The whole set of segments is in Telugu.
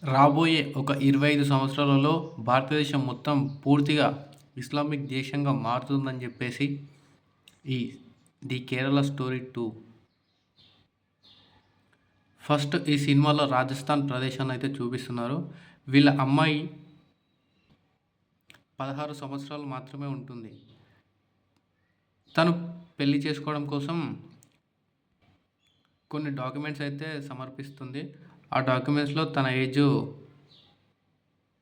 రాబోయే ఒక 25 సంవత్సరాలలో భారతదేశం మొత్తం పూర్తిగా ఇస్లామిక్ దేశంగా మారుతుందని చెప్పేసి ఈ 'ది కేరళ స్టోరీ 2' ఫస్ట్ ఈ సినిమాలో రాజస్థాన్ ప్రదేశాన్నయితే చూపిస్తున్నారు. వీళ్ళ అమ్మాయి 16 సంవత్సరాలు మాత్రమే ఉంటుంది. తను పెళ్లి చేసుకోవడం కోసం కొన్ని డాక్యుమెంట్స్ అయితే సమర్పిస్తుంది. ఆ డాక్యుమెంట్స్‌లో తన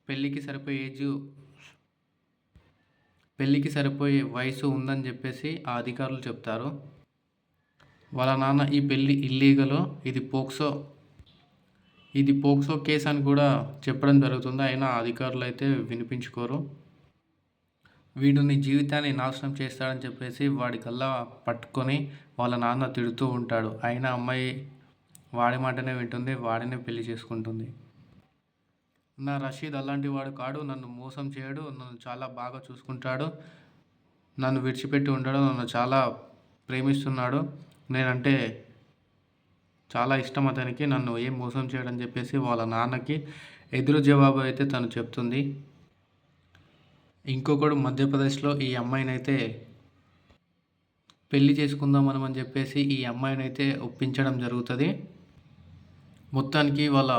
పెళ్ళికి సరిపోయే పెళ్ళికి సరిపోయే వయసు ఉందని చెప్పేసి ఆ అధికారులు చెప్తారు. వాళ్ళ నాన్న ఈ పెళ్ళి ఇల్లీగలు, ఇది పోక్సో కేస్ అని కూడా చెప్పడం జరుగుతుంది. అయినా అధికారులు అయితే వినిపించుకోరు. వీడు నీ జీవితాన్ని నాశనం చేస్తాడని చెప్పేసి వాడి గల్లా పట్టుకొని వాళ్ళ నాన్న తిడుతూ ఉంటాడు. అయినా అమ్మాయి వాడి మాటనే వింటుంది. వాడినే పెళ్లి చేసుకుంటుంది. నా రషీద్ అలాంటి వాడు కాడు. నన్ను మోసం చేయడు. నన్ను చాలా బాగా చూసుకుంటాడు. నన్ను విడిచిపెట్టి ఉండడు. నన్ను చాలా ప్రేమిస్తున్నాడు. నేనంటే చాలా ఇష్టం అతనికి. నన్ను ఏం మోసం చేయడని చెప్పేసి వాళ్ళ నాన్నకి ఎదురు జవాబు అయితే తను చెప్తుంది. ఇంకొకడు మధ్యప్రదేశ్లో ఈ అమ్మాయినైతే పెళ్లి చేసుకుందాం అని చెప్పేసి ఈ అమ్మాయినైతే ఒప్పించడం జరుగుతుంది. మొత్తానికి వాళ్ళ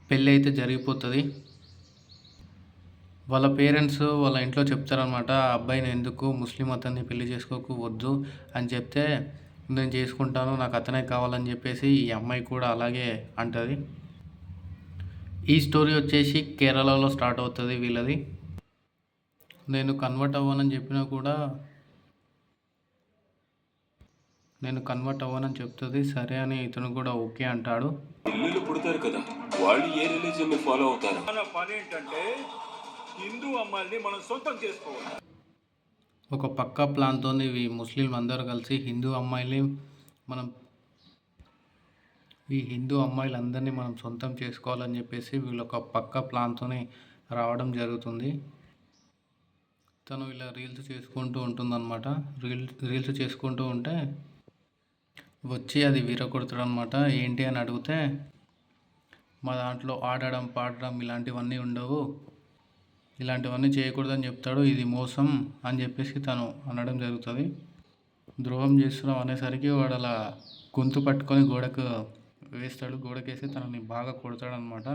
పెళ్ళి అయితే జరిగిపోతుంది. వాళ్ళ పేరెంట్స్ వాళ్ళ ఇంట్లో చెప్తారనమాట, ఆ అబ్బాయిని ఎందుకు ముస్లిం అతన్ని పెళ్లి చేసుకోకు వద్దు అని చెప్తే, నేను చేసుకుంటాను, నాకు అతనే కావాలని చెప్పేసి ఈ అమ్మాయి కూడా అలాగే అంటుంది. ఈ స్టోరీ వచ్చేసి కేరళలో స్టార్ట్ అవుతుంది వీళ్ళది. నేను కన్వర్ట్ అవ్వనని చెప్పినా కూడా చెప్తుంది. సరే అని ఇతను కూడా ఓకే అంటాడు. పిల్లలు పుడతారు కదా, వాళ్ళు ఏ రిలీజియన్ ఫాలో అవుతారు? మన పని ఏంటంటే హిందూ అమ్మాయిల్ని మనం సొంతం చేసుకోవాలి. ఒక పక్కా ప్లాన్తో ఇవి ముస్లింలు అందరూ కలిసి హిందూ అమ్మాయిలందరినీ మనం సొంతం చేసుకోవాలని చెప్పేసి వీళ్ళు ఒక పక్కా ప్లాన్తోనే రావడం జరుగుతుంది. తను ఇలా రీల్స్ చేసుకుంటూ ఉంటుందన్నమాట. రీల్స్ చేసుకుంటూ ఉంటే వచ్చి అది విరగొడతాడు అనమాట. ఏంటి అని అడిగితే, మా దాంట్లో ఆడడం పాడడం ఇలాంటివన్నీ ఉండవు, ఇలాంటివన్నీ చేయకూడదని చెప్తాడు. ఇది మోసం అని చెప్పేసి తను అనడం జరుగుతుంది. ద్రోహం చేస్తున్నాం అనేసరికి వాడు అలా గొంతు పట్టుకొని గోడకు వేస్తాడు. గోడకేసి తనని బాగా కొడతాడనమాట.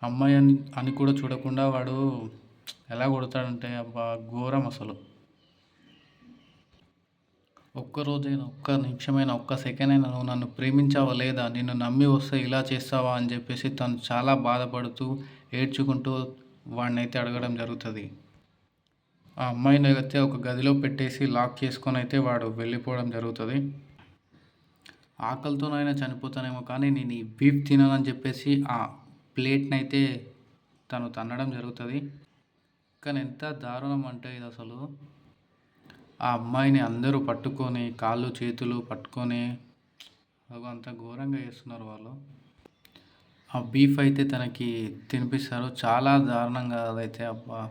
అమ్మాయి అని కూడా చూడకుండా వాడు ఎలా కొడతాడంటే అబ్బా ఘోరం అసలు. ఒక్కరోజైనా, ఒక్క నిమిషమైనా, ఒక్క సెకండ్ అయినా నువ్వు నన్ను ప్రేమించావా లేదా, నిన్ను నమ్మి వస్తే ఇలా చేస్తావా అని చెప్పేసి తను చాలా బాధపడుతూ ఏడ్చుకుంటూ వాడినైతే అడగడం జరుగుతుంది. ఆ అమ్మాయిని అయితే ఒక గదిలో పెట్టేసి లాక్ చేసుకొని అయితే వాడు వెళ్ళిపోవడం జరుగుతుంది. ఆకలితోనైనా చనిపోతానేమో కానీ నేను ఈ బీఫ్ తిననని చెప్పేసి ఆ ప్లేట్ని అయితే తను తన్నడం జరుగుతుంది. కానీ ఎంత దారుణం అంటే ఇది అసలు. ఆ అమ్మాయిని అందరూ పట్టుకొని కాళ్ళు చేతులు పట్టుకొని అంత ఘోరంగా చేస్తున్నారు వాళ్ళు. ఆ బీఫ్ అయితే తనకి తినిపిస్తారు. చాలా దారుణంగా అదైతే అబ్బా.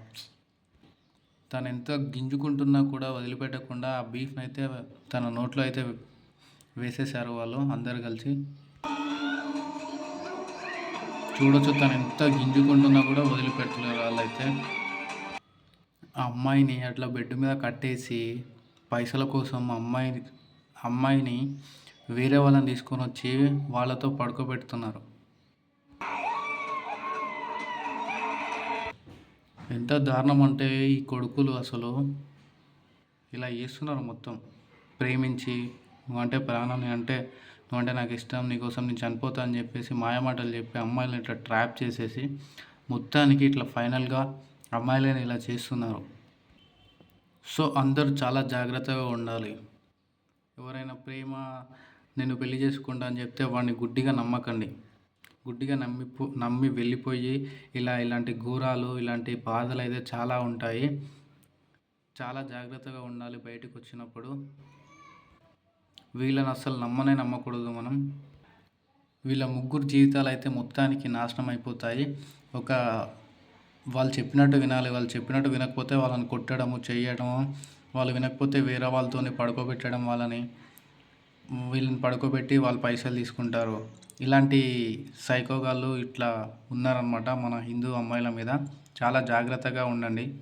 తను ఎంత గింజుకుంటున్నా కూడా వదిలిపెట్టకుండా ఆ బీఫ్ని అయితే తన నోట్లో అయితే వేసేసారు వాళ్ళు అందరు కలిసి. చూడొచ్చు తను ఎంత గింజుకుంటున్నా కూడా వదిలిపెట్టలేరు వాళ్ళైతే. ఆ అమ్మాయిని అట్లా బెడ్ మీద కట్టేసి పైసల కోసం అమ్మాయిని వేరే వాళ్ళని తీసుకొని వచ్చి వాళ్ళతో పడుకోబెడుతున్నారు. ఎంత దారుణం అంటే ఈ కొడుకులు అసలు ఇలా చేస్తున్నారు మొత్తం. ప్రేమించి నువ్వంటే ప్రాణం, నువ్వంటే నాకు ఇష్టం, నీకోసం నేను చనిపోతా అని చెప్పేసి మాయమాటలు చెప్పి అమ్మాయిలను ఇట్లా ట్రాప్ చేసేసి మొత్తానికి ఇట్లా ఫైనల్గా అమ్మాయిలను ఇలా చేస్తున్నారు. సో అందరూ చాలా జాగ్రత్తగా ఉండాలి. ఎవరైనా నేను పెళ్లి చేసుకుంటా అని చెప్తే వాడిని గుడ్డిగా నమ్మకండి. గుడ్డిగా నమ్మి వెళ్ళిపోయి ఇలాంటి ఘోరాలు, ఇలాంటి బాధలు అయితే చాలా ఉంటాయి. చాలా జాగ్రత్తగా ఉండాలి బయటకు వచ్చినప్పుడు. వీళ్ళని అస్సలు నమ్మకూడదు మనం. వీళ్ళ ముగ్గురు జీవితాలు అయితే మొత్తానికి నాశనం అయిపోతాయి. వాళ్ళు చెప్పినట్టు వినాలి. వాళ్ళు చెప్పినట్టు వినకపోతే వాళ్ళని కొట్టడము, చేయడము, వాళ్ళు వినకపోతే వేరే వాళ్ళతోని పడుకోబెట్టడం వాళ్ళని. వీళ్ళని పడుకోబెట్టి వాళ్ళు పైసలు తీసుకుంటారు. ఇలాంటి సైకోగాళ్ళు ఇట్లా ఉన్నారనమాట మన హిందూ అమ్మాయిల మీద. చాలా జాగ్రత్తగా ఉండండి.